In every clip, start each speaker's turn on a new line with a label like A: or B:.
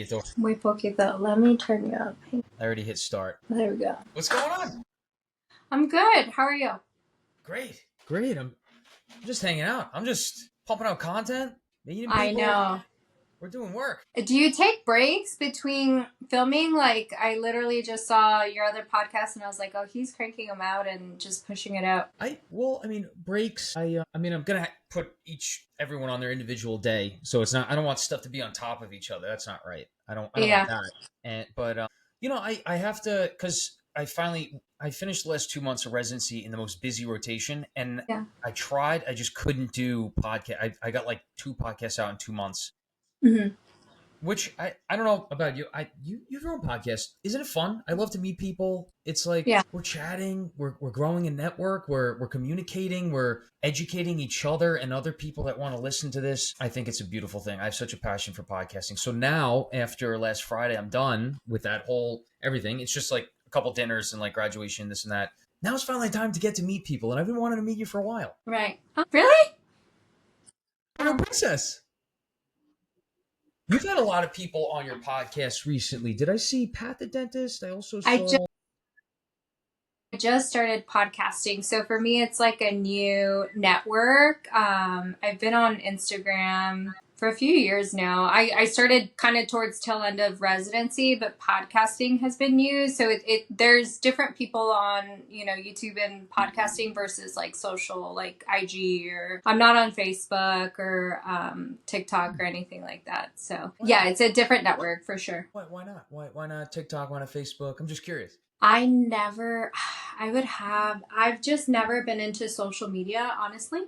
A: poquito.
B: Muy poquito. Let me turn you up.
A: I already hit start.
B: There we go.
A: What's going on?
B: I'm good. How are you?
A: Great. I'm just hanging out. I'm just pumping out content, meeting people.
B: I know.
A: We're doing work.
B: Do you take breaks between filming? Like, I literally just saw your other podcast and I was like, oh, he's cranking them out and just pushing it out.
A: Breaks. I'm gonna put everyone on their individual day, so it's not. I don't want stuff to be on top of each other. That's not right. I don't want that. But I have to, because I finished the last 2 months of residency in the most busy rotation, and I just couldn't do podcast. I got like 2 podcasts out in 2 months.
B: Mm-hmm.
A: Which I don't know about you. You have your own podcast. Isn't it fun? I love to meet people. It's like we're chatting, we're growing a network, we're communicating, we're educating each other and other people that want to listen to this. I think it's a beautiful thing. I have such a passion for podcasting. So now, after last Friday, I'm done with that whole everything. It's just like a couple dinners and like graduation, this and that. Now it's finally time to get to meet people, and I've been wanting to meet you for a while.
B: Right. Oh, really?
A: Princess. You've had a lot of people on your podcast recently. Did I see Pat the dentist? I also saw...
B: I just started podcasting. So for me, it's like a new network. I've been on Instagram for a fefew years now. I started kind of towards tail end of residency, but podcasting has been new. So there's different people on, YouTube and podcasting versus like social, like IG, or I'm not on Facebook or TikTok or anything like that. So it's a different network for sure.
A: Why not? Why not TikTok? Why not Facebook? I'm just curious.
B: I've just never been into social media, honestly.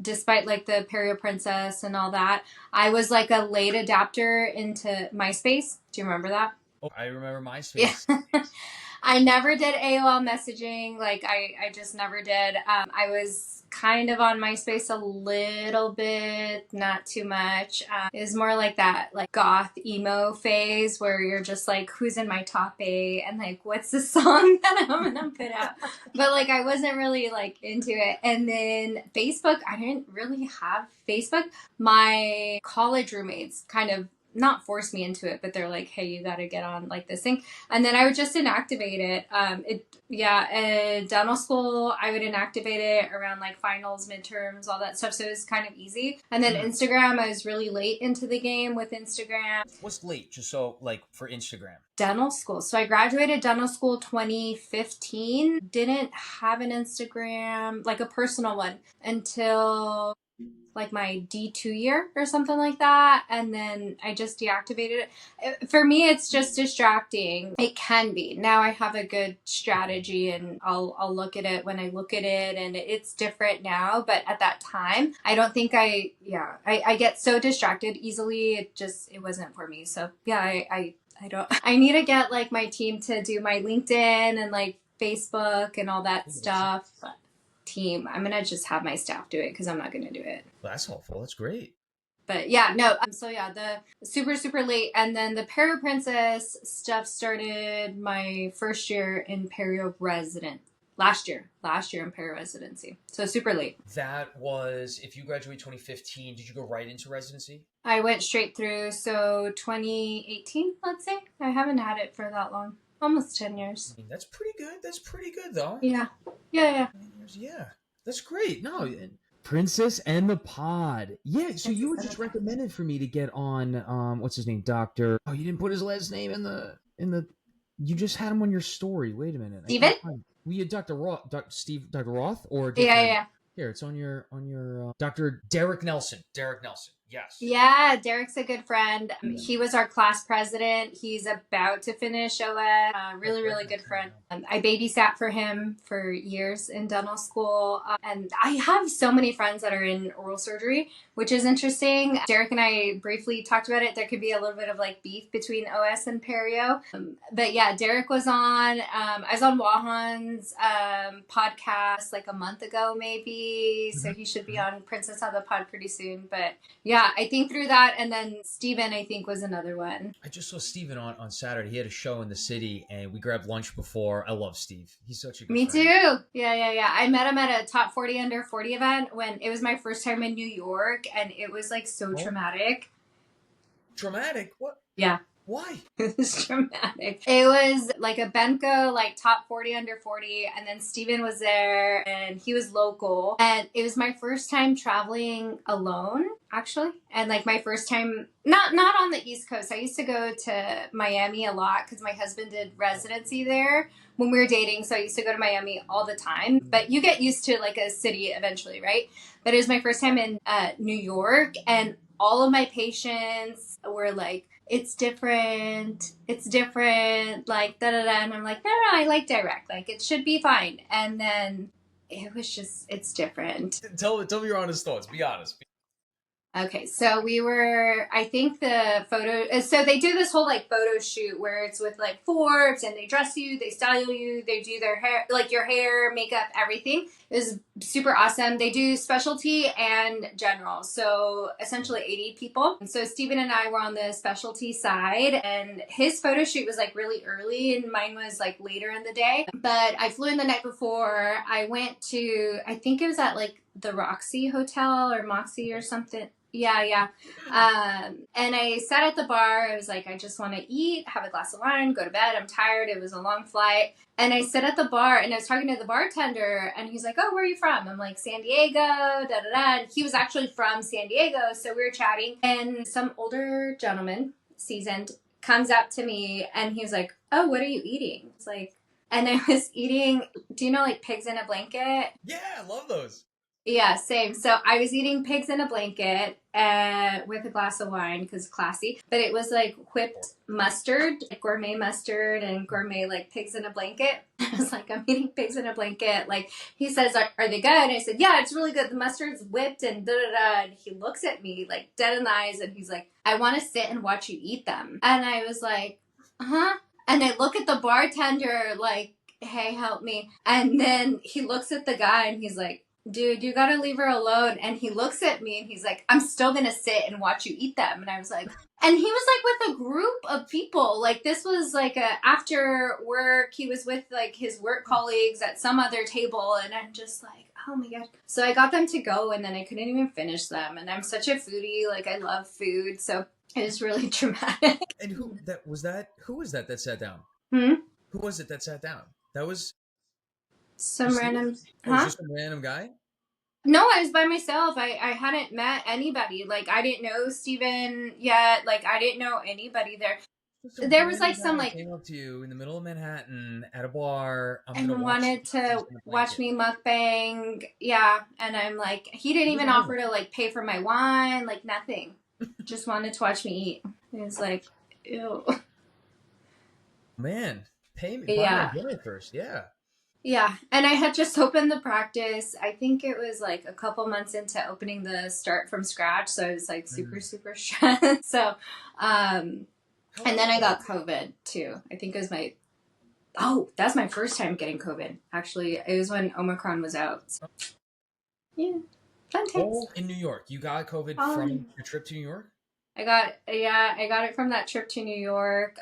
B: Despite like the Perio Princess and all that, I was like a late adapter into MySpace. Do you remember that?
A: Oh, I remember MySpace.
B: Yeah. I never did AOL messaging. Like I just never did. I was kind of on MySpace a little bit, not too much. It was more like that like goth emo phase where you're just like, who's in my top 8 and like what's the song that I'm gonna put out? But like I wasn't really like into it. And then Facebook, I didn't really have Facebook. My college roommates kind of not force me into it, but they're like, hey, you got to get on like this thing. And then I would just inactivate it. Dental school, I would inactivate it around like finals, midterms, all that stuff. So it was kind of easy. And then Instagram, I was really late into the game with Instagram.
A: What's late? Just so like for Instagram?
B: Dental school. So I graduated dental school 2015. Didn't have an Instagram, like a personal one, until like my D2 year or something like that. And then I just deactivated it. For me, it's just distracting. It can be. Now I have a good strategy and I'll look at it when I look at it, and it's different now. But at that time, I don't think I get so distracted easily. It wasn't for me. So I need to get like my team to do my LinkedIn and like Facebook and all that stuff. Team. I'm going to just have my staff do it because I'm not going to do it.
A: Well, that's helpful. That's great.
B: But the super, super late. And then the Perio Princess stuff started my first year in Perio Resident. Last year in Perio Residency. So super late.
A: That was, if you graduated 2015, did you go right into residency?
B: I went straight through. So 2018, let's say. I haven't had it for that long. Almost 10 years.
A: I mean, that's pretty good. That's pretty good, though.
B: Yeah.
A: Yeah. That's great. No, Princess and the Pod. Yeah, so you were just recommended for me to get on, what's his name? Doctor. Oh, you didn't put his last name in the, you just had him on your story. Wait a minute.
B: Steven?
A: We had Dr. Roth, Dr. Roth? Or
B: Yeah.
A: Here, it's on your Dr. Derek Nelson. Yes.
B: Yeah, Derek's a good friend. He was our class president. He's about to finish OS. Really, really good friend. I babysat for him for years in dental school. And I have so many friends that are in oral surgery, which is interesting. Derek and I briefly talked about it. There could be a little bit of like beef between OS and Perio. But yeah, Derek was on. I was on Wahan's podcast like a month ago, maybe. So he should be on Princess on the Pod pretty soon. But yeah, I think through that. And then Steven, I think, was another one.
A: I just saw Steven on Saturday. He had a show in the city and we grabbed lunch before. I love Steve. He's such a good
B: Me
A: friend.
B: too. Yeah. I met him at a top 40 under 40 event when it was my first time in New York, and it was like so traumatic.
A: Traumatic? What?
B: Yeah.
A: Why?
B: It was dramatic. It was like a Benko, like top 40 under 40. And then Steven was there and he was local. And it was my first time traveling alone, actually. And like my first time, not on the East Coast. I used to go to Miami a lot because my husband did residency there when we were dating. So I used to go to Miami all the time. But you get used to like a city eventually, right? But it was my first time in New York. And all of my patients were like, it's different, like da da da. And I'm like, no, I like direct, like it should be fine. And then it was just, it's different.
A: Tell me your honest thoughts. Be honest.
B: Okay, so we were, I think the photo, so they do this whole like photo shoot where it's with like Forbes and they dress you, they style you, they do their hair, like your hair, makeup, everything. It was super awesome. They do specialty and general. So essentially 80 people. And so Steven and I were on the specialty side and his photo shoot was like really early and mine was like later in the day. But I flew in the night before. I went to, I think it was at like the Roxy Hotel or Moxie or something. Yeah. And I sat at the bar. I was like, I just want to eat, have a glass of wine, go to bed. I'm tired. It was a long flight. And I sat at the bar and I was talking to the bartender and he's like, oh, where are you from? I'm like, San Diego, da da da. And he was actually from San Diego. So we were chatting and some older gentleman, seasoned, comes up to me and he was like, oh, what are you eating? It's like, and I was eating, do you know like pigs in a blanket?
A: Yeah, I love those.
B: Yeah, same. So I was eating pigs in a blanket with a glass of wine because classy. But it was like whipped mustard, like gourmet mustard and gourmet like pigs in a blanket. I was like, I'm eating pigs in a blanket. Like he says, are they good? And I said, yeah, it's really good. The mustard's whipped and da da da. And he looks at me like dead in the eyes and he's like, I want to sit and watch you eat them. And I was like, huh? And I look at the bartender like, hey, help me. And then he looks at the guy and he's like, dude, you gotta leave her alone. And he looks at me and he's like, I'm still gonna sit and watch you eat them. And I was like, and he was like with a group of people. Like this was like after work, he was with like his work colleagues at some other table. And I'm just like, oh my God. So I got them to go and then I couldn't even finish them. And I'm such a foodie. Like I love food. So it was really dramatic.
A: And who was that sat down?
B: Hmm?
A: Who was it that sat down? That was
B: Some random,
A: huh? Just a random guy?
B: No, I was by myself. I hadn't met anybody. Like, I didn't know Steven yet. Like, I didn't know anybody there. There was like some like
A: came up to you in the middle of Manhattan at a bar
B: and wanted to watch me mukbang. Yeah, and I'm like, he didn't even offer to like pay for my wine, like nothing. Just wanted to watch me eat. It was like, ew.
A: Man, pay me. Yeah, dinner first. Yeah.
B: Yeah, and I had just opened the practice. I think it was like a couple months into opening the start from scratch, so I was like super stressed. So, and then I got COVID too. I think it was that's my first time getting COVID. Actually, it was when Omicron was out. So. Yeah, fun times.
A: Oh, in New York, you got COVID from your trip to New York?
B: I got it from that trip to New York.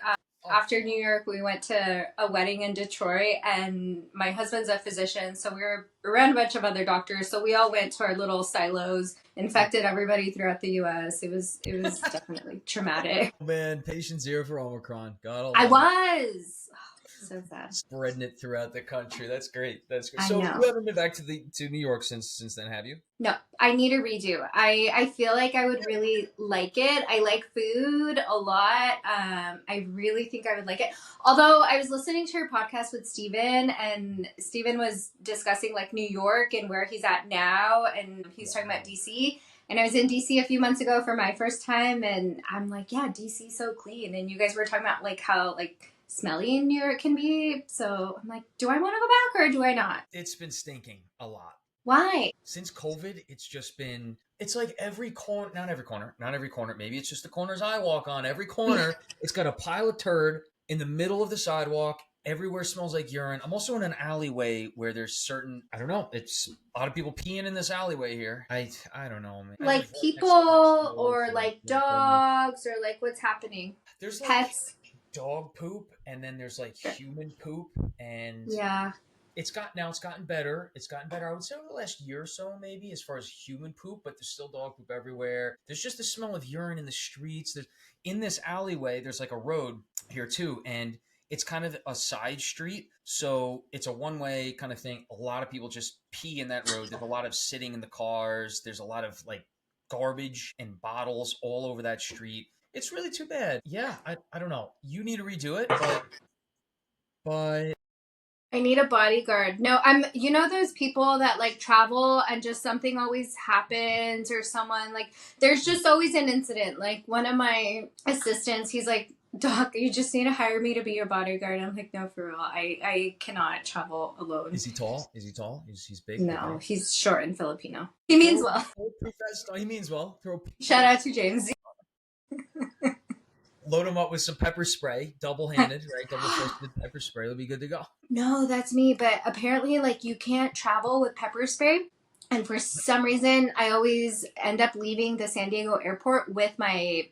B: After New York, we went to a wedding in Detroit, and my husband's a physician, so we were around a bunch of other doctors. So we all went to our little silos, infected everybody throughout the U.S. It was definitely traumatic.
A: Oh man, patient zero for Omicron. God,
B: I was. So sad.
A: Spreading it throughout the country. That's great.
B: I
A: So
B: know.
A: you haven't been back to New York since then, have you?
B: No, I need a redo. I feel like I would really like it. I like food a lot. I really think I would like it. Although I was listening to your podcast with Steven, and Steven was discussing like New York and where he's at now, and he's talking about DC. And I was in DC a few months ago for my first time, and I'm like, yeah, DC's so clean. And you guys were talking about like how like smelly in New York can be. So I'm like, do I want to go back or do I not?
A: It's been stinking a lot.
B: Why?
A: Since COVID, it's like not every corner. Maybe it's just the corners I walk on. Every corner, it's got a pile of turd in the middle of the sidewalk. Everywhere smells like urine. I'm also in an alleyway where there's it's a lot of people peeing in this alleyway here. I don't know, man.
B: Like people or like dogs or like what's happening?
A: There's
B: pets.
A: Dog poop, and then there's like human poop, and
B: yeah.
A: It's gotten better. It's gotten better. I would say over the last year or so, maybe, as far as human poop, but there's still dog poop everywhere. There's just the smell of urine in the streets. There's in this alleyway, there's like a road here too, and it's kind of a side street. So it's a one-way kind of thing. A lot of people just pee in that road. There's a lot of sitting in the cars. There's a lot of like garbage and bottles all over that street. It's really too bad. Yeah, I don't know. You need to redo it, but
B: I need a bodyguard. No, I'm, you know, those people that like travel and just something always happens or someone like, there's just always an incident. Like one of my assistants, he's like, Doc, you just need to hire me to be your bodyguard. I'm like, no, for real. I cannot travel alone.
A: Is he tall? Is he tall? He's big?
B: No, he's short and Filipino. He means well.
A: He means well.
B: Shout out to James.
A: Load him up with some pepper spray, double-handed, right? Double-fisted pepper spray. It'll be good to go.
B: No, that's me. But apparently, like, you can't travel with pepper spray. And for some reason, I always end up leaving the San Diego airport with my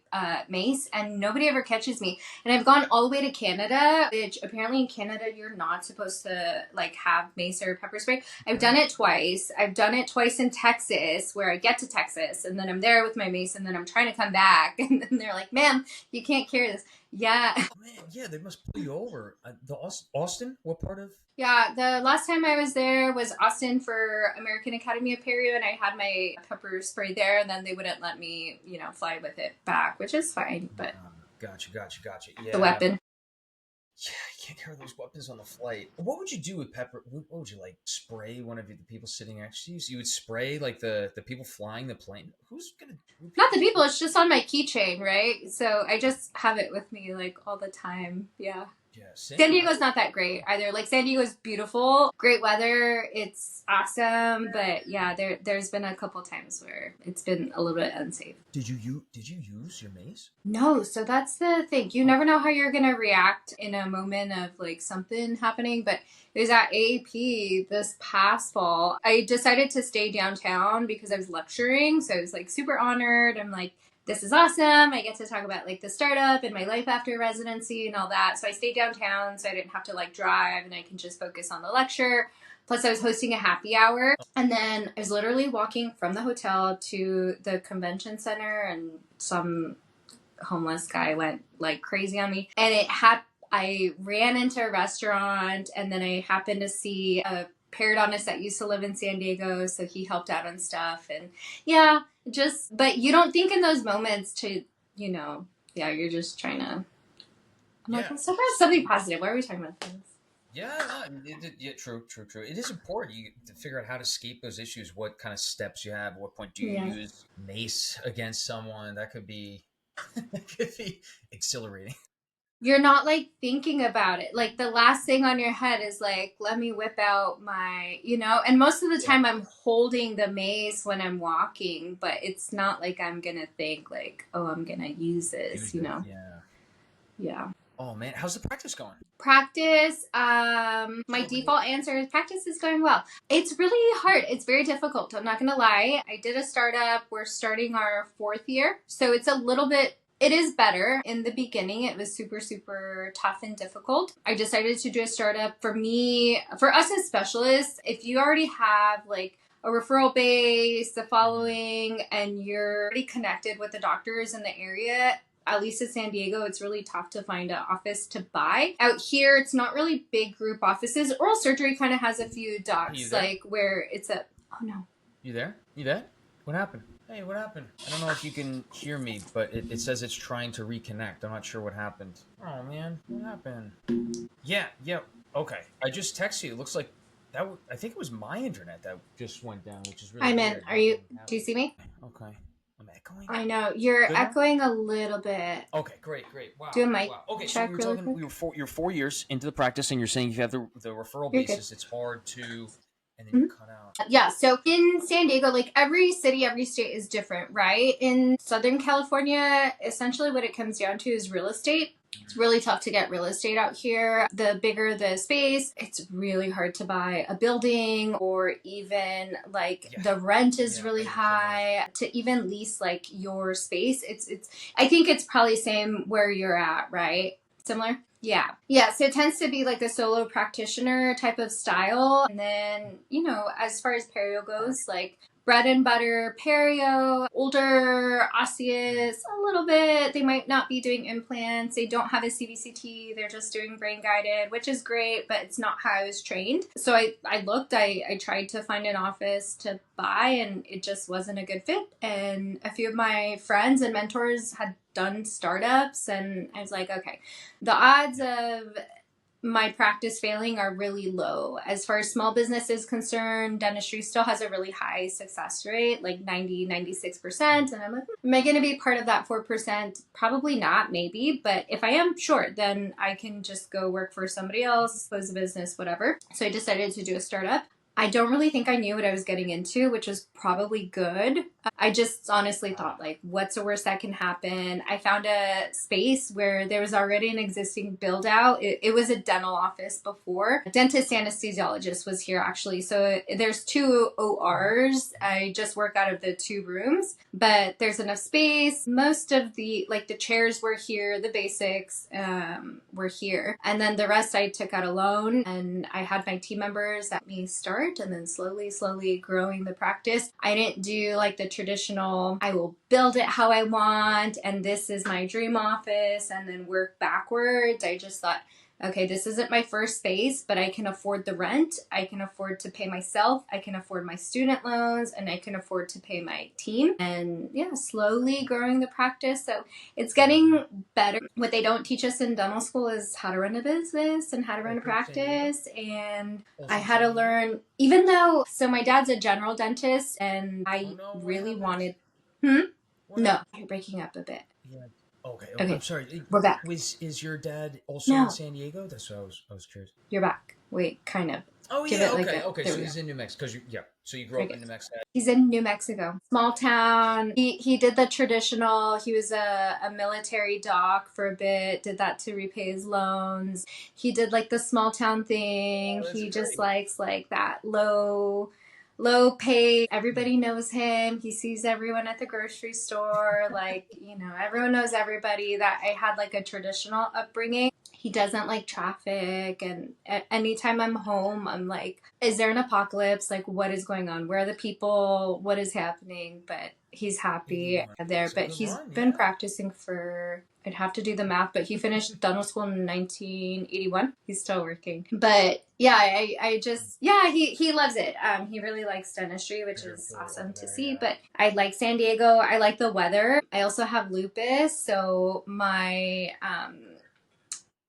B: mace, and nobody ever catches me. And I've gone all the way to Canada, which apparently in Canada, you're not supposed to like have mace or pepper spray. I've done it twice. I've done it twice in Texas, where I get to Texas, and then I'm there with my mace, and then I'm trying to come back, and then they're like, "Ma'am, you can't carry this." Yeah.
A: Oh, man, yeah, they must pull you over. Austin? What part of?
B: Yeah, the last time I was there was Austin for American Academy of Perio, and I had my pepper spray there, and then they wouldn't let me, fly with it back, which is fine, but...
A: Gotcha. Yeah.
B: The weapon.
A: Yeah, you can't carry those weapons on the flight. What would you do with pepper? What would you, like, spray one of the people sitting next to you? So you would spray, like, the people flying the plane? Who's gonna...
B: Not the people, it's just on my keychain, right? So I just have it with me, like, all the time, yeah.
A: Yeah,
B: San Diego's not that great either. Like, San Diego's beautiful, great weather, it's awesome, but yeah, there's been a couple times where it's been a little bit unsafe.
A: Did you use your mace?
B: No, so that's the thing. You never know how you're gonna react in a moment of like something happening, but it was at AAP this past fall. I decided to stay downtown because I was lecturing, so I was like super honored. I'm like, this is awesome. I get to talk about like the startup and my life after residency and all that. So I stayed downtown so I didn't have to like drive and I can just focus on the lecture. Plus I was hosting a happy hour. And then I was literally walking from the hotel to the convention center and some homeless guy went like crazy on me. And I ran into a restaurant and then I happened to see a periodontist that used to live in San Diego, so he helped out and stuff. And yeah, but you don't think in those moments to, you're just trying to, I'm like, so far something positive. Why are we talking about this?
A: Yeah, true. It is important to figure out how to escape those issues, what kind of steps you have, at what point do you use mace against someone. That could be exhilarating.
B: You're not like thinking about it. Like the last thing on your head is like, let me whip out my, and most of the time I'm holding the mace when I'm walking, but it's not like I'm going to think like, oh, I'm going to use this, Yeah.
A: Oh man, how's the practice going?
B: Practice, my default answer is practice is going well. It's really hard. It's very difficult. I'm not going to lie. I did a startup. We're starting our 4th year. So it's a little bit, it is better. In the beginning, it was super, super tough and difficult. I decided to do a startup. For us as specialists, if you already have like a referral base, the following, and you're already connected with the doctors in the area, at least in San Diego, it's really tough to find an office to buy. Out here, it's not really big group offices. Oral surgery kind of has a few docs, like where it's oh no.
A: You there? Yvette? What happened? Hey, what happened? I don't know if you can hear me, but it says it's trying to reconnect. I'm not sure what happened. Oh man, what happened? Yeah, okay. I just texted you. It looks like I think it was my internet that just went down, which is really
B: I'm
A: weird.
B: Do you see me?
A: Okay. I'm echoing?
B: I know. You're echoing a little bit.
A: Okay, great. Wow.
B: Do a mic
A: Okay,
B: check
A: so you're 4 years into the practice and you're saying if you have the referral basis, it's hard to, and then you cut out.
B: Yeah, so in San Diego, like every city, every state is different, right? In Southern California, essentially what it comes down to is real estate. It's really tough to get real estate out here. The bigger the space, it's really hard to buy a building, or even like the rent is really high to even lease like your space. I think it's probably same where you're at, right? Similar? Yeah. Yeah. So it tends to be like a solo practitioner type of style. And then, as far as perio goes, like bread and butter perio, older osseous a little bit. They might not be doing implants. They don't have a CBCT. They're just doing brain guided, which is great, but it's not how I was trained. So I looked, I tried to find an office to buy, and it just wasn't a good fit. And a few of my friends and mentors had done startups, and I was like, okay, the odds of my practice failing are really low. As far as small business is concerned, dentistry still has a really high success rate, like 96%. And I'm like, am I going to be part of that 4%? Probably not, maybe. But if I am, sure, then I can just go work for somebody else, close a business, whatever. So I decided to do a startup. I don't really think I knew what I was getting into, which was probably good. I just honestly thought, like, what's the worst that can happen? I found a space where there was already an existing build out. It was a dental office before. A dentist anesthesiologist was here, actually. So there's 2 ORs. I just work out of the 2 rooms, but there's enough space. Most of the chairs were here, the basics were here. And then the rest I took out alone, and I had my team members at me start, and then slowly growing the practice. I didn't do like the traditional, I will build it how I want, and this is my dream office, and then work backwards. I just thought, okay, this isn't my first space, but I can afford the rent. I can afford to pay myself. I can afford my student loans, and I can afford to pay my team. And yeah, slowly growing the practice. So it's getting better. What they don't teach us in dental school is how to run a business and how to run a practice. And I had to learn, even though, so my dad's a general dentist, and I really wanted, No, you're breaking up a bit.
A: Yeah. Okay. I'm sorry.
B: We're back.
A: Is your dad also in San Diego? That's what I was curious.
B: You're back. Wait, kind of.
A: Oh, yeah. Okay. So he's in New Mexico. So you grew up in New Mexico.
B: He's in New Mexico. Small town. He did the traditional. He was a military doc for a bit. Did that to repay his loans. He did like the small town thing. He just likes like that low pay. Everybody knows him. He sees everyone at the grocery store. Like, everyone knows everybody. That I had like a traditional upbringing. He doesn't like traffic. And anytime I'm home, I'm like, is there an apocalypse? Like, what is going on? Where are the people? What is happening? But he's happy there. But he's been practicing for, I'd have to do the math, but he finished dental school in 1981. He's still working. But yeah, I just, he loves it. He really likes dentistry, which is awesome to see. But I like San Diego. I like the weather. I also have lupus. So my,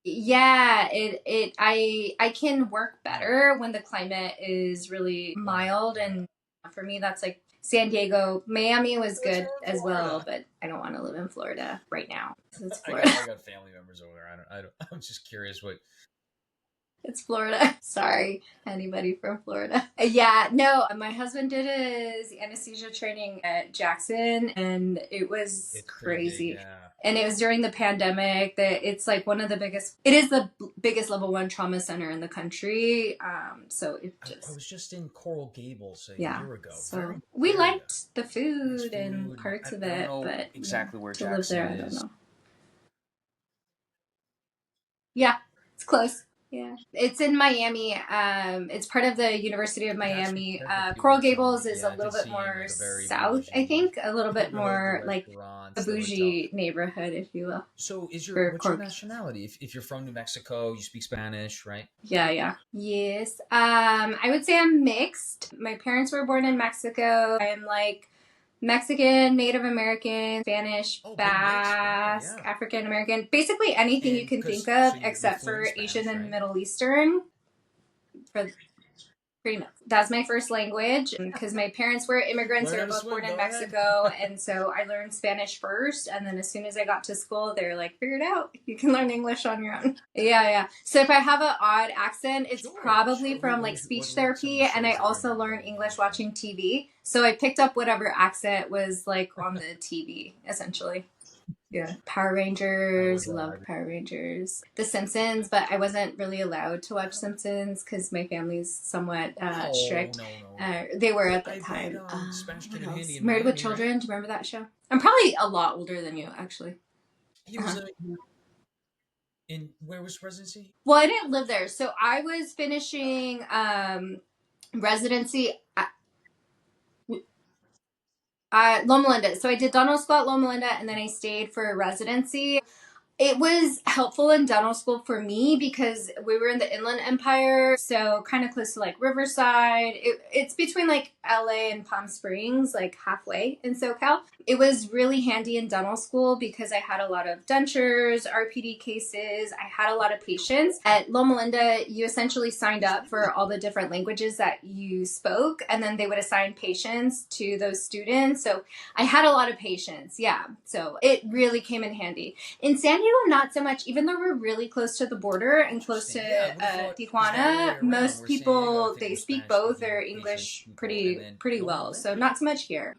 B: I can work better when the climate is really mild. And for me, that's like San Diego. Miami was good as well, but I don't want to live in Florida right now. It's Florida.
A: I got family members over there. I'm just curious what.
B: It's Florida. Sorry, anybody from Florida. Yeah, no, my husband did his anesthesia training at Jackson, and it was crazy. Yeah. And it was during the pandemic. That it's like it is the biggest level 1 trauma center in the country. So it just.
A: I was just in Coral Gables a year ago.
B: So we liked the food and parts of it, but
A: exactly where
B: to
A: Jackson
B: live there,
A: is.
B: I don't know. Yeah, it's close. Yeah, it's in Miami. It's part of the University of Miami. Coral Gables is a little bit more south, I think, a little bit more like a bougie neighborhood, if you will.
A: So what's your nationality? If you're from New Mexico, you speak Spanish, right?
B: Yeah. Yes. I would say I'm mixed. My parents were born in Mexico. I'm like Mexican, Native American, Spanish, Basque, African American, basically anything you can think of except for Asian and Middle Eastern. That's my first language because my parents were immigrants. They were both born in Mexico, and so I learned Spanish first. And then as soon as I got to school, they were like, "Figure it out. You can learn English on your own." Yeah. So if I have an odd accent, it's probably from like speech therapy, and I also learned English watching TV. So I picked up whatever accent was like on the TV, essentially. Yeah. Power Rangers, loved Power Rangers. The Simpsons, but I wasn't really allowed to watch Simpsons because my family's somewhat strict. No. They were at the time. Married with Children, do you remember that show? I'm probably a lot older than you, actually.
A: He was In where was residency?
B: Well, I didn't live there. So I was finishing residency at Loma Linda. So I did dental school at Loma Linda, and then I stayed for residency. It was helpful in dental school for me because we were in the Inland Empire, so kind of close to like Riverside. It's between like LA and Palm Springs, like halfway in SoCal. It was really handy in dental school because I had a lot of dentures, RPD cases. I had a lot of patients. At Loma Linda, you essentially signed up for all the different languages that you spoke, and then they would assign patients to those students. So I had a lot of patients, yeah. So it really came in handy. In San Diego, not so much, even though we're really close to the border and close to Tijuana. Most people, they speak both or English pretty well. So not so much here.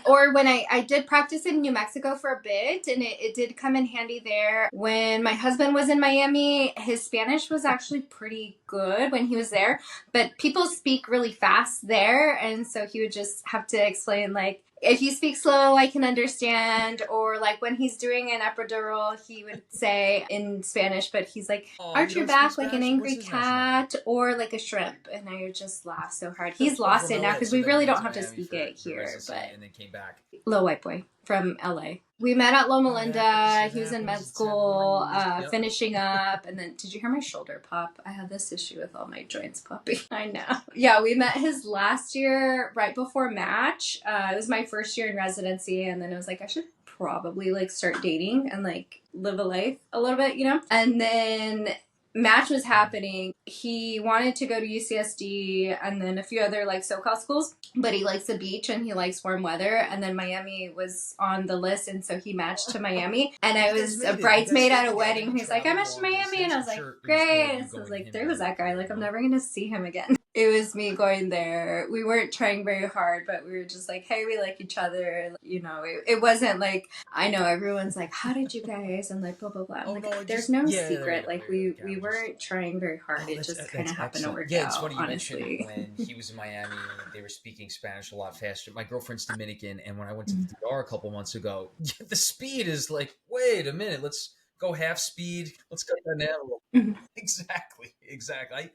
B: Or when I did practice in New Mexico for a bit, and it did come in handy there. When my husband was in Miami, his Spanish was actually pretty good when he was there, but people speak really fast there. And so he would just have to explain, like, if you speak slow, I can understand. Or like when he's doing an epidural, he would say in Spanish, but he's like, arch your back like an angry cat or like a shrimp. And I would just laugh so hard. He's lost it now because we really don't have to speak it here. But
A: and then came back.
B: Little white boy from LA. We met at Loma Linda. He was in med school, finishing up. And then, did you hear my shoulder pop? I have this issue with all my joints popping. I know. Yeah, we met his last year right before match. It was my first year in residency. And then I was like, I should probably like start dating and like live a life a little bit, you know? And then match was happening. He wanted to go to UCSD and then a few other like SoCal schools, but he likes the beach and he likes warm weather. And then Miami was on the list, and so he matched to Miami. And I was a bridesmaid at a wedding. He's like, I matched to Miami, and I was like, great. And so I was like, there goes that guy. Like, I'm never gonna see him again. It was me going there. We weren't trying very hard, but we were just like, hey, we like each other. You know, it wasn't like, I know everyone's like, how did you guys? And like, blah, blah, blah. I'm like, there's no secret. Like, we weren't trying very hard. It just kind of happened to work out, it's funny you
A: mentioned when he was in Miami, they were speaking Spanish a lot faster. My girlfriend's Dominican, and when I went to the DR a couple months ago, the speed is like, wait a minute, let's go half speed. Let's cut that down. Exactly.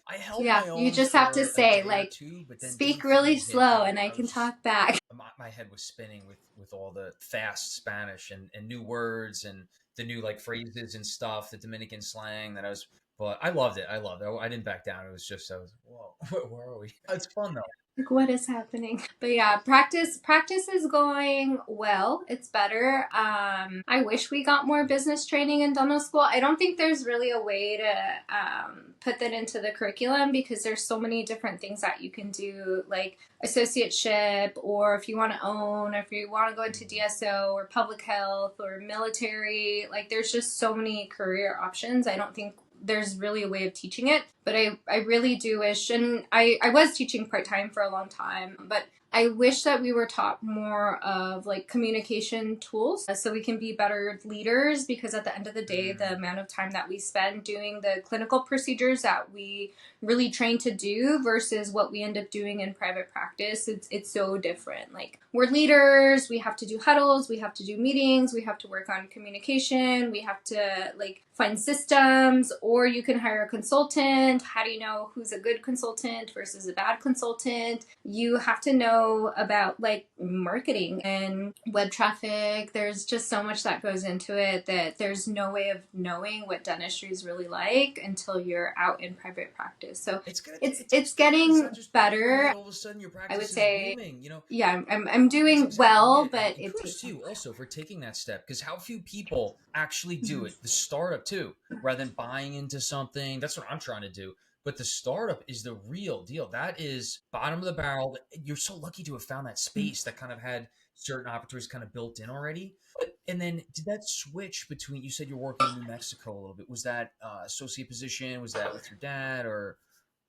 A: I held my own.
B: You just have to say like, speak really slow, and I can talk back.
A: My head was spinning with all the fast Spanish and new words and the new like phrases and stuff, the Dominican slang that I was. But I loved it. I didn't back down. It was just, I was, whoa, where are we? It's fun though.
B: Like, what is happening? But yeah, practice is going well. It's better. I wish we got more business training in dental school. I don't think there's really a way to put that into the curriculum because there's so many different things that you can do, like associateship, or if you want to own, or if you want to go into DSO or public health or military. Like, there's just so many career options. I don't think there's really a way of teaching it, but I really do wish, and I was teaching part-time for a long time, but I wish that we were taught more of like communication tools so we can be better leaders, because at the end of the day, the amount of time that we spend doing the clinical procedures that we really train to do versus what we end up doing in private practice, it's so different. Like, we're leaders, we have to do huddles, we have to do meetings, we have to work on communication, we have to like find systems, or you can hire a consultant. How do you know who's a good consultant versus a bad consultant? You have to know about like marketing and web traffic. There's just so much that goes into it that there's no way of knowing what dentistry is really like until you're out in private practice. So it's getting better.
A: All of a sudden your practice,
B: I would say,
A: booming, you know?
B: Yeah, I'm doing well, but
A: it takes you also for taking that step, because how few people actually do it. The startup too, rather than buying into something. That's what I'm trying to do. But the startup is the real deal. That is bottom of the barrel. You're so lucky to have found that space that kind of had certain opportunities kind of built in already. And then did that switch between, you said you're working in New Mexico a little bit. Was that associate position? Was that with your dad or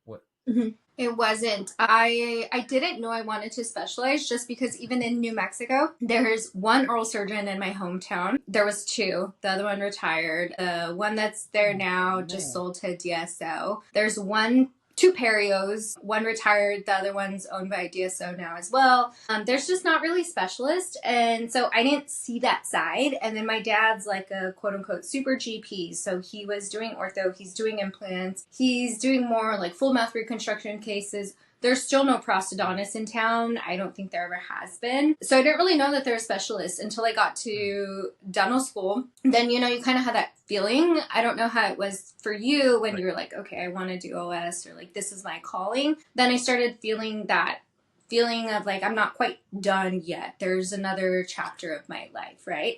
A: what?
B: Mm-hmm. It wasn't. I didn't know I wanted to specialize, just because even in New Mexico, there's one oral surgeon in my hometown. There was two. The other one retired. The one that's there now just sold to DSO. There's one two perios, one retired, the other one's owned by DSO now as well. There's just not really specialists. And so I didn't see that side. And then my dad's like a quote unquote super GP. So he was doing ortho, he's doing implants, he's doing more like full mouth reconstruction cases. There's still no prosthodontist in town. I don't think there ever has been. So I didn't really know that they're a specialist until I got to dental school. Then, you know, you kind of have that feeling. I don't know how it was for you when you were like, okay, I want to do OS, or like, this is my calling. Then I started feeling that feeling of like, I'm not quite done yet. There's another chapter of my life, right?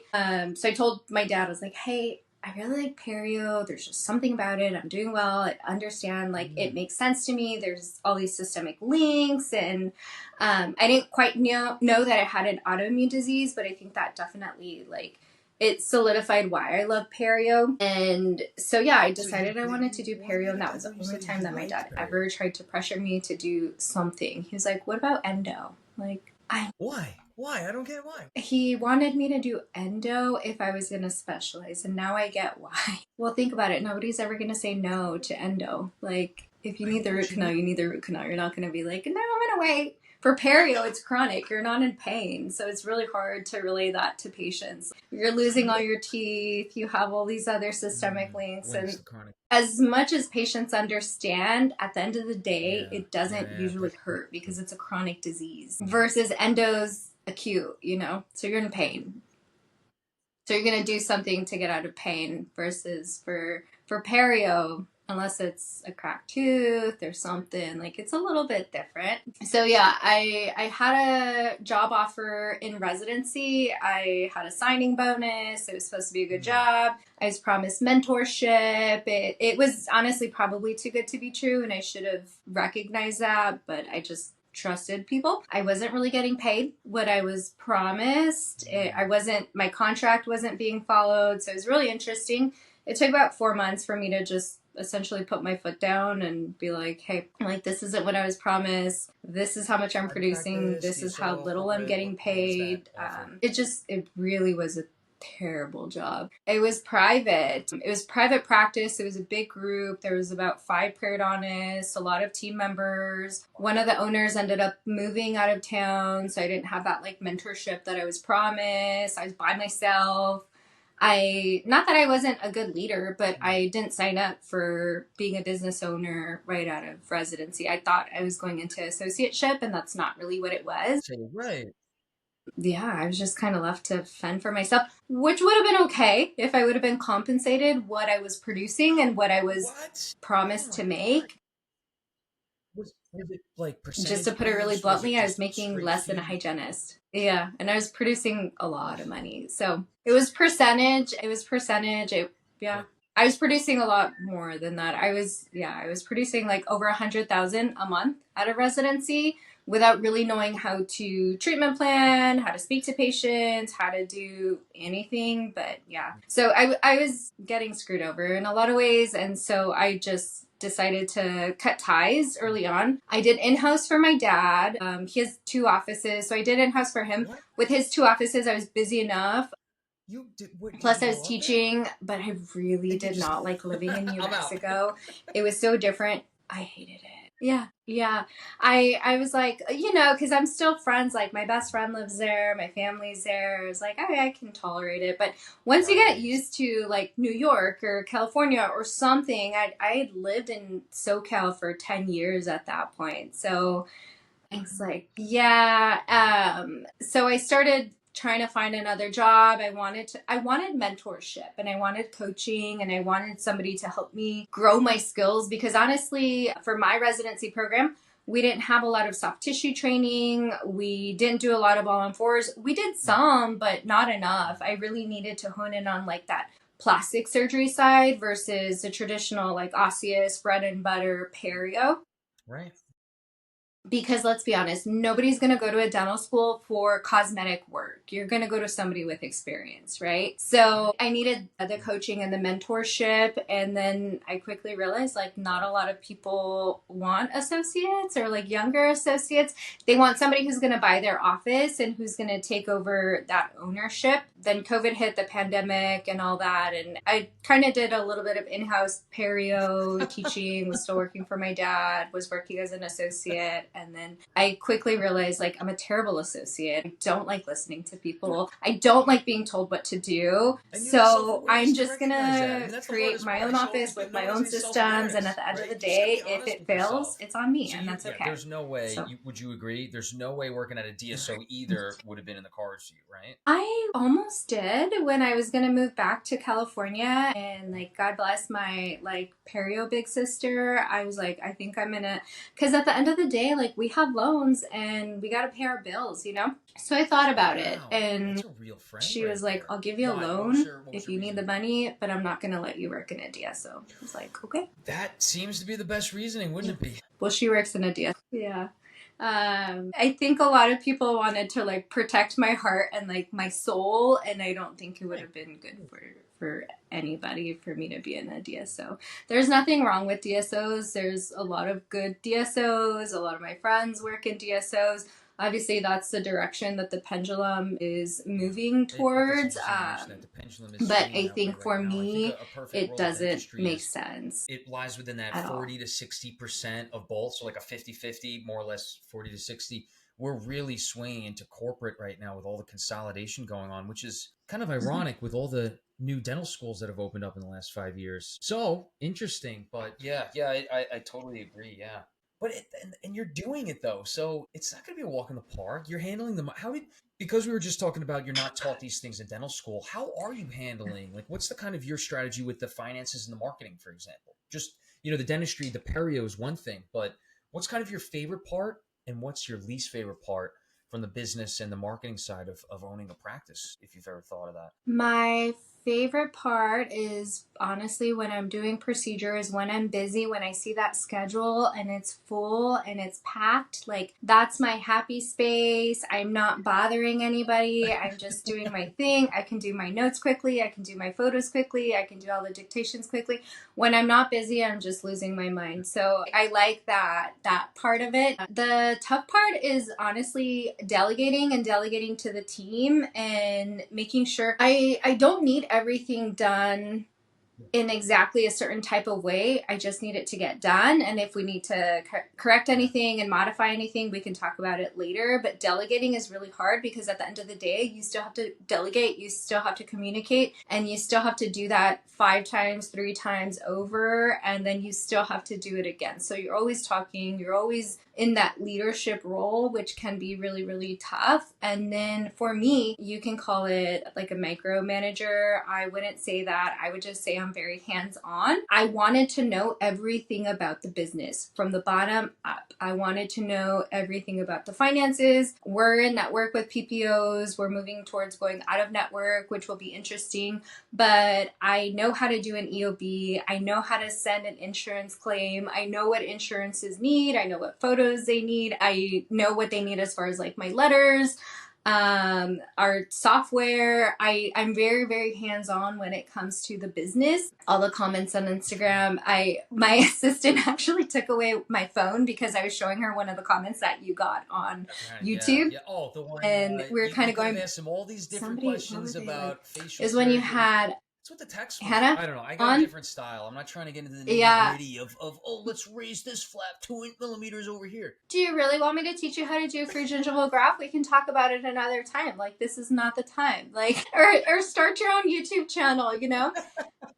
B: So I told my dad, I was like, hey, I really like perio. There's just something about it. I'm doing well. I understand, like, it makes sense to me. There's all these systemic links. And I didn't quite know that I had an autoimmune disease, but I think that definitely, like, it solidified why I love perio. And so, yeah, I decided I wanted to do perio. And that was the only time that my dad ever tried to pressure me to do something. He was like, what about endo? Like,
A: Why? Why? I don't get why.
B: He wanted me to do endo if I was going to specialize, and now I get why. Well, think about it. Nobody's ever going to say no to endo. Like, if you need the root canal, you need the root canal. You're not going to be like, no, I'm going to wait. For perio, it's chronic. You're not in pain. So it's really hard to relay that to patients. You're losing all your teeth. You have all these other systemic links. And as much as patients understand, at the end of the day, it doesn't usually hurt because it's a chronic disease. Versus endo's acute, you know? So you're in pain. So you're going to do something to get out of pain versus for perio, unless it's a cracked tooth or something, like it's a little bit different. So yeah, I had a job offer in residency. I had a signing bonus. It was supposed to be a good job. I was promised mentorship. It was honestly probably too good to be true, and I should have recognized that, but I just trusted people. I wasn't really getting paid what I was promised. My contract wasn't being followed. So it was really interesting. It took about 4 months for me to just essentially put my foot down and be like, hey, like, this isn't what I was promised. This is how much I'm producing. This is how little I'm getting paid. It really was a terrible job. It was private. It was private practice. It was a big group. There was about 5 periodontists, a lot of team members. One of the owners ended up moving out of town, so I didn't have that like mentorship that I was promised. I was by myself. Not that I wasn't a good leader, but I didn't sign up for being a business owner right out of residency. I thought I was going into associateship, and that's not really what it was.
A: Right.
B: Yeah, I was just kind of left to fend for myself, which would have been okay if I would have been compensated what I was producing and what I was promised to make.
A: Was it like percentage?
B: Just to put it really bluntly, I was making less than a hygienist. Yeah, and I was producing a lot of money. So it was percentage. I was producing a lot more than that. I was producing like over 100,000 a month out of residency, without really knowing how to treatment plan, how to speak to patients, how to do anything. But yeah, so I was getting screwed over in a lot of ways. And so I just decided to cut ties early on. I did in-house for my dad. He has 2 offices. So I did in-house for him. With his 2 offices, I was busy enough. Plus, I was teaching, but I really did not like living in New Mexico. It was so different. I hated it. Yeah. I was like, you know, because I'm still friends. Like, my best friend lives there. My family's there. I was like, okay, I can tolerate it. But once you get used to, like, New York or California or something, I had lived in SoCal for 10 years at that point. So I was like, yeah. So I started trying to find another job. I wanted mentorship, and I wanted coaching, and I wanted somebody to help me grow my skills, because honestly, for my residency program, we didn't have a lot of soft tissue training. We didn't do a lot of all-on-4s. We did some, but not enough. I really needed to hone in on like that plastic surgery side versus the traditional like osseous bread and butter perio.
A: Right.
B: Because let's be honest, nobody's going to go to a dental school for cosmetic work. You're going to go to somebody with experience, right? So I needed the coaching and the mentorship. And then I quickly realized like not a lot of people want associates or like younger associates. They want somebody who's going to buy their office and who's going to take over that ownership. Then COVID hit, the pandemic and all that. And I kind of did a little bit of in-house perio teaching, was still working for my dad, was working as an associate. And then I quickly realized like I'm a terrible associate. I don't like listening to people. I don't like being told what to do. So I'm just going to create my own office with my own systems. And at the end of the day, if it fails, it's on me. And that's okay.
A: There's no way, would you agree? There's no way working at a DSO either would have been in the cards for you, right?
B: I almost did when I was going to move back to California, and like, God bless my like perio big sister. I was like, I think I'm going to, because at the end of the day, like we have loans and we got to pay our bills, you know? So I thought about it, and she was like, I'll give you a loan if you need the money, but I'm not going to let you work in a DSO. I was like, okay.
A: That seems to be the best reasoning, wouldn't it be?
B: Well, she works in a DSO. Yeah. I think a lot of people wanted to like protect my heart and like my soul, and I don't think it would have been good for anybody for me to be in a DSO. There's nothing wrong with DSOs. There's a lot of good DSOs. A lot of my friends work in DSOs. Obviously, that's the direction that the pendulum is moving towards. But I think for me, it doesn't make sense.
A: It lies within that 40 to 60% of both. So like a 50-50, more or less 40 to 60. We're really swinging into corporate right now with all the consolidation going on, which is kind of ironic with all the new dental schools that have opened up in the last 5 years. So interesting. But yeah, I totally agree. Yeah. But and you're doing it though, so it's not going to be a walk in the park. You're handling them. Because we were just talking about you're not taught these things in dental school. How are you handling? Like, what's the kind of your strategy with the finances and the marketing, for example? Just the dentistry, the perio is one thing, but what's kind of your favorite part, and what's your least favorite part from the business and the marketing side of owning a practice? If you've ever thought of that.
B: My favorite part is honestly when I'm doing procedures, when I'm busy, when I see that schedule and it's full and it's packed, like that's my happy space. I'm not bothering anybody. I'm just doing my thing. I can do my notes quickly. I can do my photos quickly. I can do all the dictations quickly. When I'm not busy, I'm just losing my mind. So I like that part of it. The tough part is honestly delegating to the team and making sure I don't need everything done in exactly a certain type of way. I just need it to get done. And if we need to correct anything and modify anything, we can talk about it later. But delegating is really hard because at the end of the day, you still have to delegate, you still have to communicate, and you still have to do that 5 times, 3 times over, and then you still have to do it again. So you're always talking, you're always in that leadership role, which can be really, really tough. And then for me, you can call it like a micromanager. I wouldn't say that. I would just say I'm very hands-on. I wanted to know everything about the business from the bottom up. I wanted to know everything about the finances. We're in network with PPOs. We're moving towards going out of network, which will be interesting. But I know how to do an EOB. I know how to send an insurance claim. I know what insurances need. I know what photos they need. I know what they need as far as like my letters, our software. I'm very, very hands-on when it comes to the business. All the comments on Instagram. My assistant actually took away my phone because I was showing her one of the comments that you got on YouTube.
A: Yeah. Oh, the one.
B: And we were kind of going.
A: Asked him all these different questions about facial.
B: Is when you had.
A: That's what the text was.
B: Hannah,
A: I don't know. I got a different style. I'm not trying to get into the nitty-gritty of let's raise this flap 2 millimeters over here.
B: Do you really want me to teach you how to do a free gingival graft? We can talk about it another time. Like, this is not the time. Like, or start your own YouTube channel,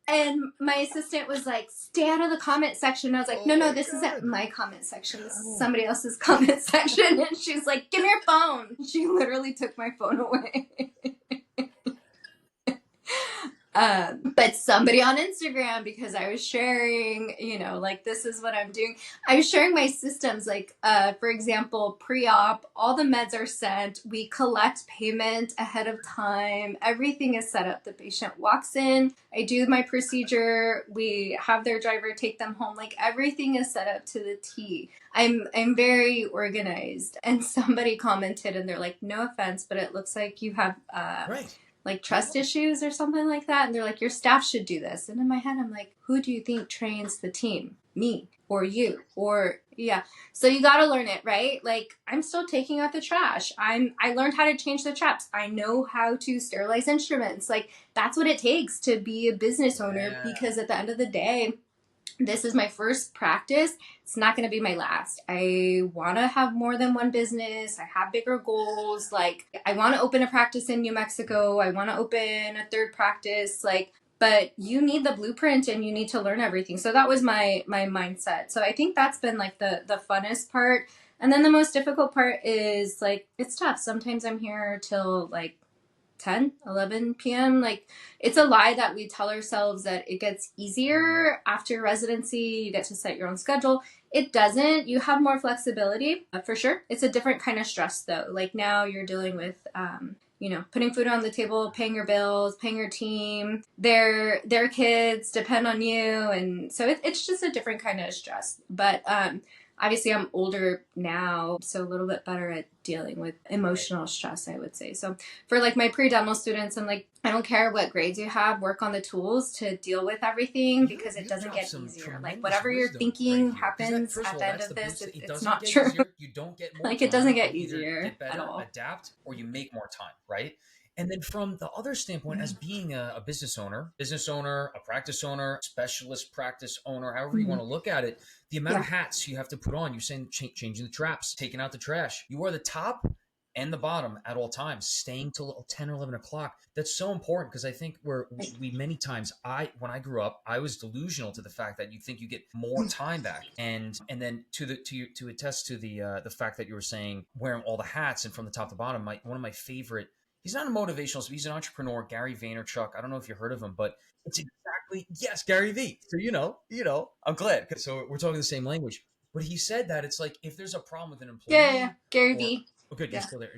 B: And my assistant was like, stay out of the comment section. I was like, no, this isn't my comment section. This is somebody else's comment section. And she's like, give me your phone. She literally took my phone away. But somebody on Instagram, because I was sharing, like, this is what I'm doing. I was sharing my systems, like, for example, pre-op, all the meds are sent. We collect payment ahead of time. Everything is set up. The patient walks in, I do my procedure. We have their driver take them home. Like, everything is set up to the T. I'm very organized. And somebody commented and they're like, no offense, but it looks like you have,
A: right.
B: like trust issues or something like that. And they're like, your staff should do this. And in my head, I'm like, who do you think trains the team? Me or you? Or yeah. So you got to learn it, right? Like, I'm still taking out the trash. I learned how to change the traps. I know how to sterilize instruments. Like, that's what it takes to be a business owner, because at the end of the day, this is my first practice. It's not going to be my last. I want to have more than one business. I have bigger goals. Like, I want to open a practice in New Mexico. I want to open a third practice. Like, but you need the blueprint and you need to learn everything. So that was my mindset. So I think that's been like the funnest part. And then the most difficult part is, like, it's tough. Sometimes I'm here till like 10, 11 p.m. Like, it's a lie that we tell ourselves that it gets easier after residency. You get to set your own schedule. It doesn't. You have more flexibility, for sure. It's a different kind of stress, though. Like, now you're dealing with, putting food on the table, paying your bills, paying your team. Their kids depend on you. And so it's just a different kind of stress. But obviously, I'm older now, so a little bit better at dealing with emotional stress, I would say. So for like my pre-demo students, I'm like, I don't care what grades you have, work on the tools to deal with everything, because it doesn't get easier. Like, whatever you're thinking happens at the end of this, it's not true.
A: You don't get more
B: like,
A: time.
B: It doesn't get easier
A: get better,
B: at all.
A: Adapt, or you make more time, right? And then from the other standpoint, as being a business owner, a practice owner, specialist practice owner, however you want to look at it, the amount of hats you have to put on, you're saying changing the traps, taking out the trash. You are the top and the bottom at all times, staying till 10 or 11 o'clock. That's so important, because I think we many times, when I grew up, I was delusional to the fact that you think you get more time back. And then to attest to the fact that you were saying wearing all the hats and from the top to bottom, one of my favorite, he's not a motivational, he's an entrepreneur, Gary Vaynerchuk. I don't know if you heard of him, but it's exactly, yes, Gary V. So, I'm glad. So we're talking the same language. But he said that it's like, if there's a problem with an employee.
B: Yeah. Gary V.
A: Oh, good, you're still there.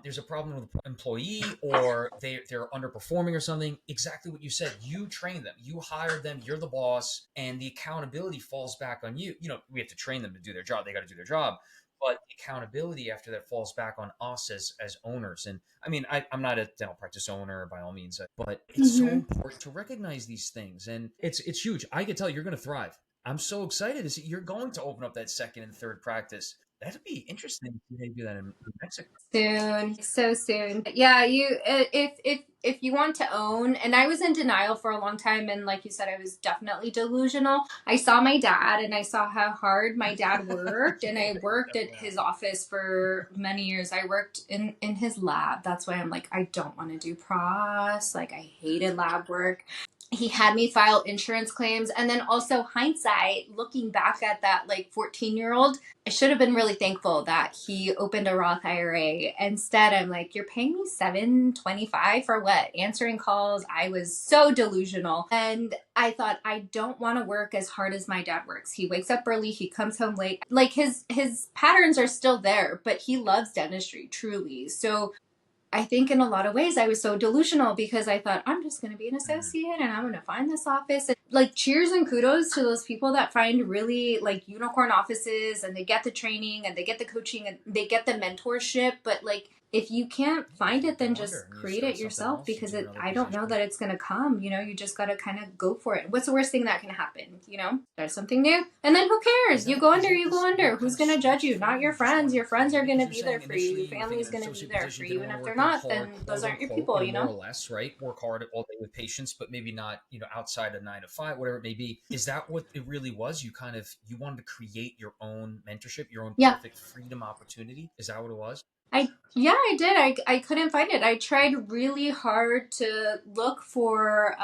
A: There's a problem with an employee, or they're underperforming or something. Exactly what you said. You train them. You hire them. You're the boss. And the accountability falls back on you. We have to train them to do their job. They got to do their job. But accountability after that falls back on us as owners. And I mean, I'm not a dental practice owner by all means, but it's so important to recognize these things. And it's huge. I can tell you're going to thrive. I'm so excited to see you're going to open up that second and third practice. That'd be interesting to see how you do that in Mexico.
B: Soon, so soon. Yeah, if you want to own, and I was in denial for a long time, and like you said, I was definitely delusional. I saw my dad, and I saw how hard my dad worked, and I worked at his office for many years. I worked in his lab. That's why I'm like, I don't want to do pros. Like, I hated lab work. He had me file insurance claims. And then also, hindsight, looking back at that like 14-year-old, I should have been really thankful that he opened a Roth IRA. Instead, I'm like, you're paying me $725 for what? Answering calls. I was so delusional. And I thought, I don't want to work as hard as my dad works. He wakes up early. He comes home late. Like, his patterns are still there, but he loves dentistry, truly. So I think in a lot of ways I was so delusional, because I thought, I'm just going to be an associate and I'm going to find this office. And like, cheers and kudos to those people that find really like unicorn offices, and they get the training and they get the coaching and they get the mentorship. But like, if you can't find it, then just create it yourself, because I don't know that it's going to come. You just got to kind of go for it. What's the worst thing that can happen? There's something new. And then who cares? You go under. Who's going to judge you? Not your friends. Your friends are going to be there for you. Your family's going to be there for you. And if they're not, then those aren't your people,
A: More or less, right? Work hard all day with patients, but maybe not, outside of 9 to 5, whatever it may be. Is that what it really was? You wanted to create your own mentorship, your own perfect freedom opportunity? Is that what it was?
B: Yeah, I did. I couldn't find it. I tried really hard to look for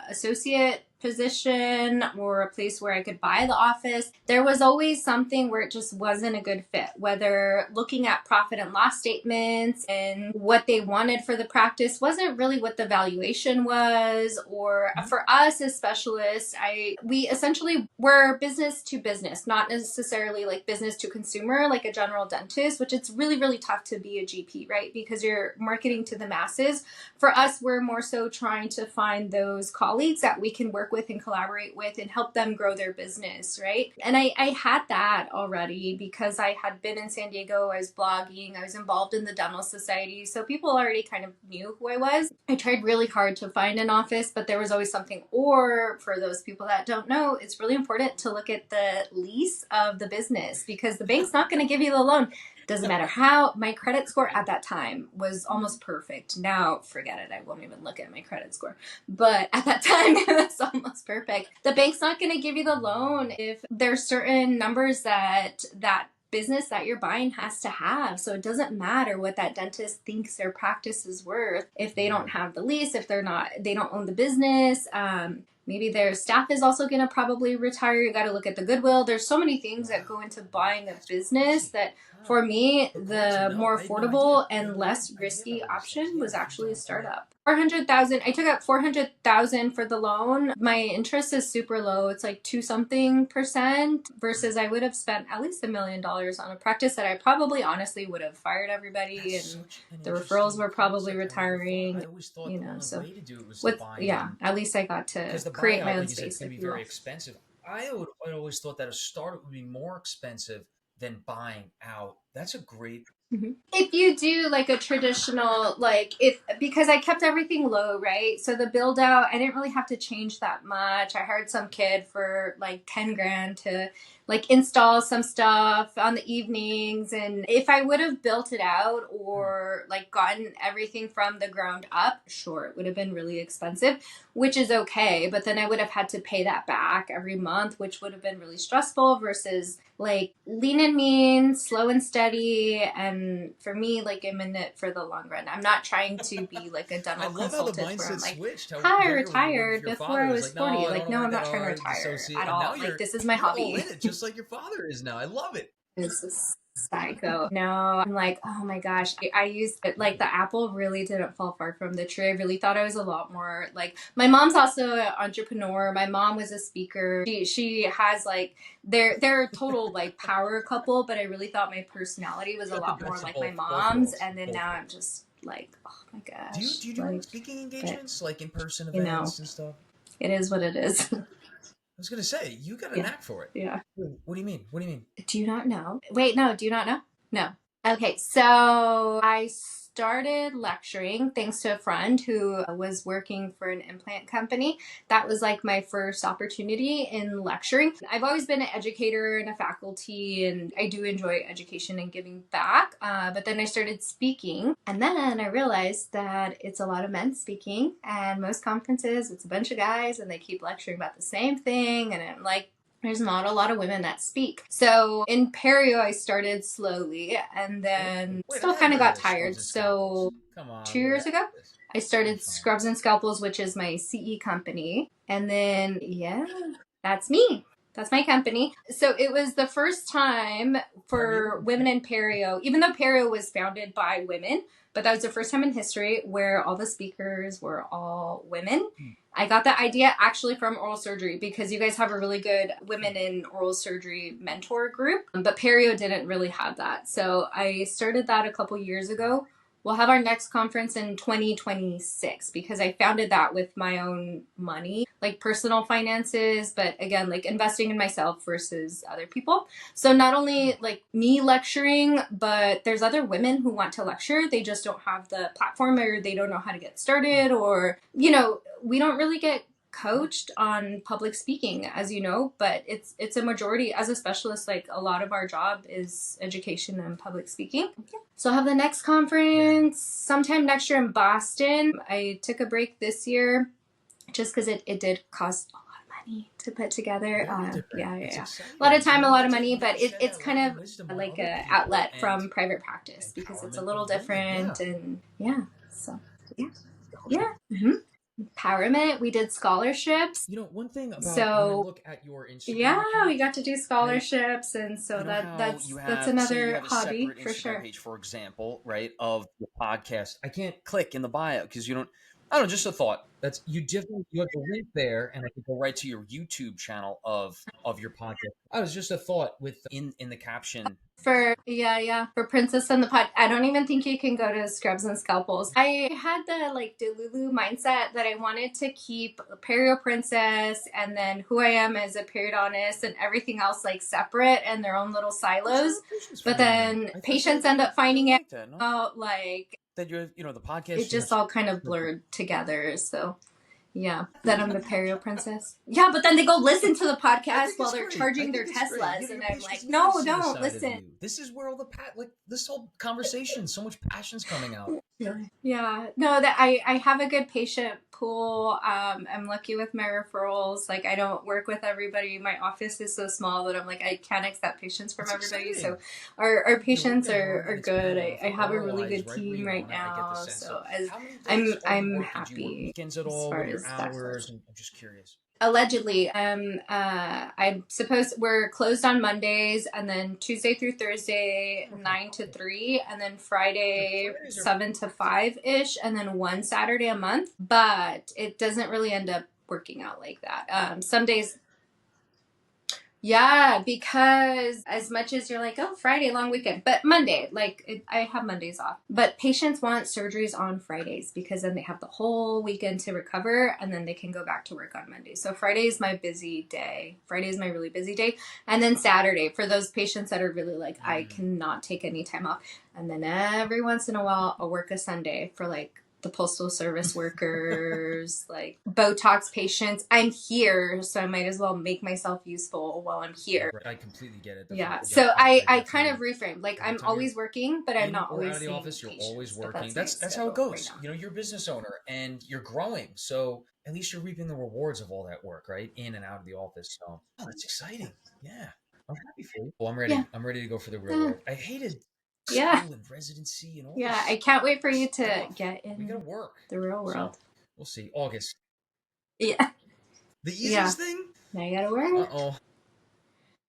B: associate position or a place where I could buy the office. There was always something where it just wasn't a good fit, whether looking at profit and loss statements and what they wanted for the practice wasn't really what the valuation was. Or for us as specialists, we essentially were business to business, not necessarily like business to consumer, like a general dentist, which it's really, really tough to be a GP, right? Because you're marketing to the masses. For us, we're more so trying to find those colleagues that we can work with and collaborate with and help them grow their business, right? And I had that already because I had been in San Diego, I was blogging, I was involved in the dental society, so people already kind of knew who I was. I tried really hard to find an office, but there was always something. Or for those people that don't know, it's really important to look at the lease of the business because the bank's not going to give you the loan. Doesn't matter how. My credit score at that time was almost perfect. Now, forget it. I won't even look at my credit score. But at that time, it was almost perfect. The bank's not going to give you the loan if there's certain numbers that business that you're buying has to have. So it doesn't matter what that dentist thinks their practice is worth if they don't have the lease, if they don't own the business. Maybe their staff is also going to probably retire. You got to look at the goodwill. There's so many things that go into buying a business that for me, the more affordable and less risky option was actually a startup. 400,000. I took out 400,000 for the loan. My interest is super low. It's like 2% versus I would have spent at least $1 million on a practice that I probably honestly would have fired everybody and the referrals were probably retiring. You know, so at least I got to create my own space.
A: Can be very expensive. I always thought that a startup would be more expensive than buying out. That's a great.
B: If you do like a traditional, because I kept everything low, right? So the build out, I didn't really have to change that much. I hired some kid for like 10 grand to like install some stuff on the evenings. And if I would have built it out or like gotten everything from the ground up, sure, it would have been really expensive, which is okay. But then I would have had to pay that back every month, which would have been really stressful versus like lean and mean, slow and steady. And for me, like I'm in it for the long run. I'm not trying to be like a dental consultant where I'm like, hi, I retired before I was 40. No, I'm not trying to retire at all. Like this is my hobby.
A: Just like your father is now. I love it.
B: This is psycho. No, I'm like, oh my gosh. I used it like the apple really didn't fall far from the tree. I really thought I was a lot more like my mom's also an entrepreneur. My mom was a speaker. She has like they're a total like power couple, but I really thought my personality was a lot more like my mom's. And then now I'm just like, oh my gosh.
A: Do you do like, speaking engagements like in person events and stuff?
B: It is what it is.
A: I was going to say, you got a knack for it.
B: Yeah.
A: What do you mean? What do you mean?
B: Do you not know? Wait, no, do you not know? No. Okay, so I started lecturing thanks to a friend who was working for an implant company. That was like my first opportunity in lecturing. I've always been an educator and a faculty, and I do enjoy education and giving back. But then I started speaking, and then I realized that it's a lot of men speaking, and most conferences, it's a bunch of guys, and they keep lecturing about the same thing, and I'm like, there's not a lot of women that speak. So in Perio, I started slowly and then still kind of got tired. So 2 years ago, I started Scrubs and Scalpels, which is my CE company. And then, that's me. That's my company. So it was the first time for women in Perio, even though Perio was founded by women, but that was the first time in history where all the speakers were all women. I got that idea actually from oral surgery because you guys have a really good women in oral surgery mentor group, but Perio didn't really have that. So I started that a couple years ago. We'll have our next conference in 2026 because I founded that with my own money, like personal finances, but again, like investing in myself versus other people. So not only like me lecturing, but there's other women who want to lecture. They just don't have the platform or they don't know how to get started or, we don't really get coached on public speaking, as you know, but it's a majority as a specialist. Like a lot of our job is education and public speaking. So I'll have the next conference sometime next year in Boston. I took a break this year just because it did cost a lot of money to put together.
A: Yeah.
B: A lot of time, a lot of money, but it's kind of like a outlet from private practice because it's a little different. And so yeah. Empowerment. We did scholarships.
A: One thing about when I look at your Instagram
B: account, we got to do scholarships, right? And so that's another hobby for sure.
A: Page, for example, right, of the podcast. I can't click in the bio because you don't. I don't know, just a thought. That's you have the link there, and I can go right to your YouTube channel of your podcast. I was just a thought with in the caption.
B: For Princess and the Pod. I don't even think you can go to Scrubs and Scalpels. I had the Delulu mindset that I wanted to keep Perio Princess and then who I am as a periodontist and everything else separate and their own little silos. But then patients end up finding out that you're the podcast. It just all kind of blurred together. So. Yeah, that I'm the Perio Princess. Yeah, but then they go listen to the podcast while they're charging their Teslas, and I'm like, no, don't listen.
A: This is where all the this whole conversation, so much passion's coming out.
B: Yeah, no, that I have a good patient pool. I'm lucky with my referrals. I don't work with everybody. My office is so small that I'm I can't accept patients from everybody. So our patients are good. I have a really good team right now. So I'm happy as far as
A: hours. I'm just curious.
B: Allegedly, I'm supposed we're closed on Mondays and then Tuesday through Thursday 9 to 3 and then Friday 7 to 5 ish and then one Saturday a month. But it doesn't really end up working out like that. Some days. Yeah, because as much as you're oh, Friday, long weekend, but Monday, I have Mondays off. But patients want surgeries on Fridays because then they have the whole weekend to recover and then they can go back to work on Monday. So Friday is my busy day. Friday is my really busy day. And then Saturday for those patients that are really I cannot take any time off. And then every once in a while, I'll work a Sunday for the Postal Service workers, Botox patients. I'm here, so I might as well make myself useful while I'm here.
A: Right. I completely get it.
B: Yeah. So I kind of reframe. I'm always working, but I'm not always
A: out of the office. You're always working. That's how it goes. You're a business owner and you're growing. So at least you're reaping the rewards of all that work, right? In and out of the office. So that's exciting. Yeah. I'm happy for you. Well, I'm ready. Yeah. I'm ready to go for the real world. I hated school and residency and all this.
B: I can't wait for you to get in.
A: We gotta work
B: the real world.
A: So, we'll see. August.
B: Yeah.
A: The easiest thing?
B: Now you gotta work.
A: Uh-oh.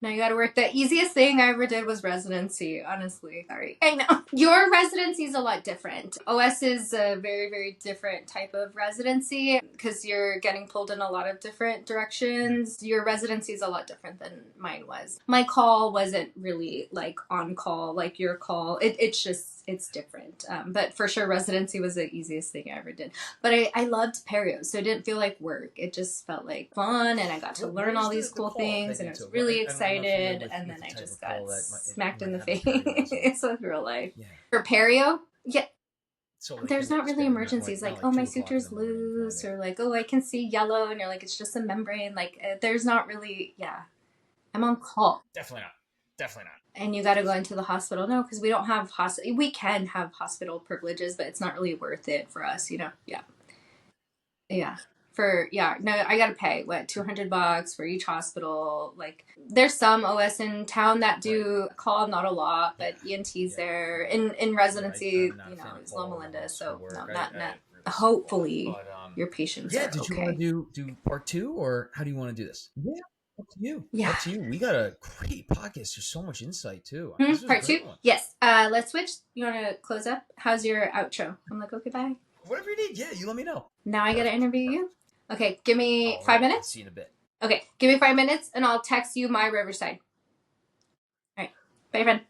B: Now you gotta work. The easiest thing I ever did was residency, honestly. Sorry. I know. Your residency is a lot different. OS is a very, very different type of residency because you're getting pulled in a lot of different directions. Your residency is a lot different than mine was. My call wasn't really on call, your call. It's different. But for sure, residency was the easiest thing I ever did. But I loved perio, so it didn't feel like work. It just felt like fun, and I got to learn all these cool things, and I was really excited. And then I just got smacked in the face with real life. Yeah. For perio, so there's not really emergencies oh, my suture's loose, or oh, I can see yellow, and you're it's just a membrane. There's not really, I'm on call.
A: Definitely not.
B: And you got to go into the hospital. No, because we don't have we can have hospital privileges, but it's not really worth it for us, Yeah. No, I got to pay $200 for each hospital. There's some OS in town that do call, not a lot, but ENT's there. In residency, it's Loma Linda, so no, not hopefully your patients are
A: did you want to do part 2, or how do you want to do this? Yeah. Up to you.
B: Yeah.
A: Up to you. We got a great podcast. There's so much insight too.
B: Part 2? Yes. Let's switch. You want to close up? How's your outro? I'm okay, bye.
A: Whatever you need. Yeah, you let me know.
B: Now I got to interview you? Okay, give me 5 minutes.
A: See you in a bit.
B: Okay, give me 5 minutes and I'll text you my Riverside. All right. Bye, friend.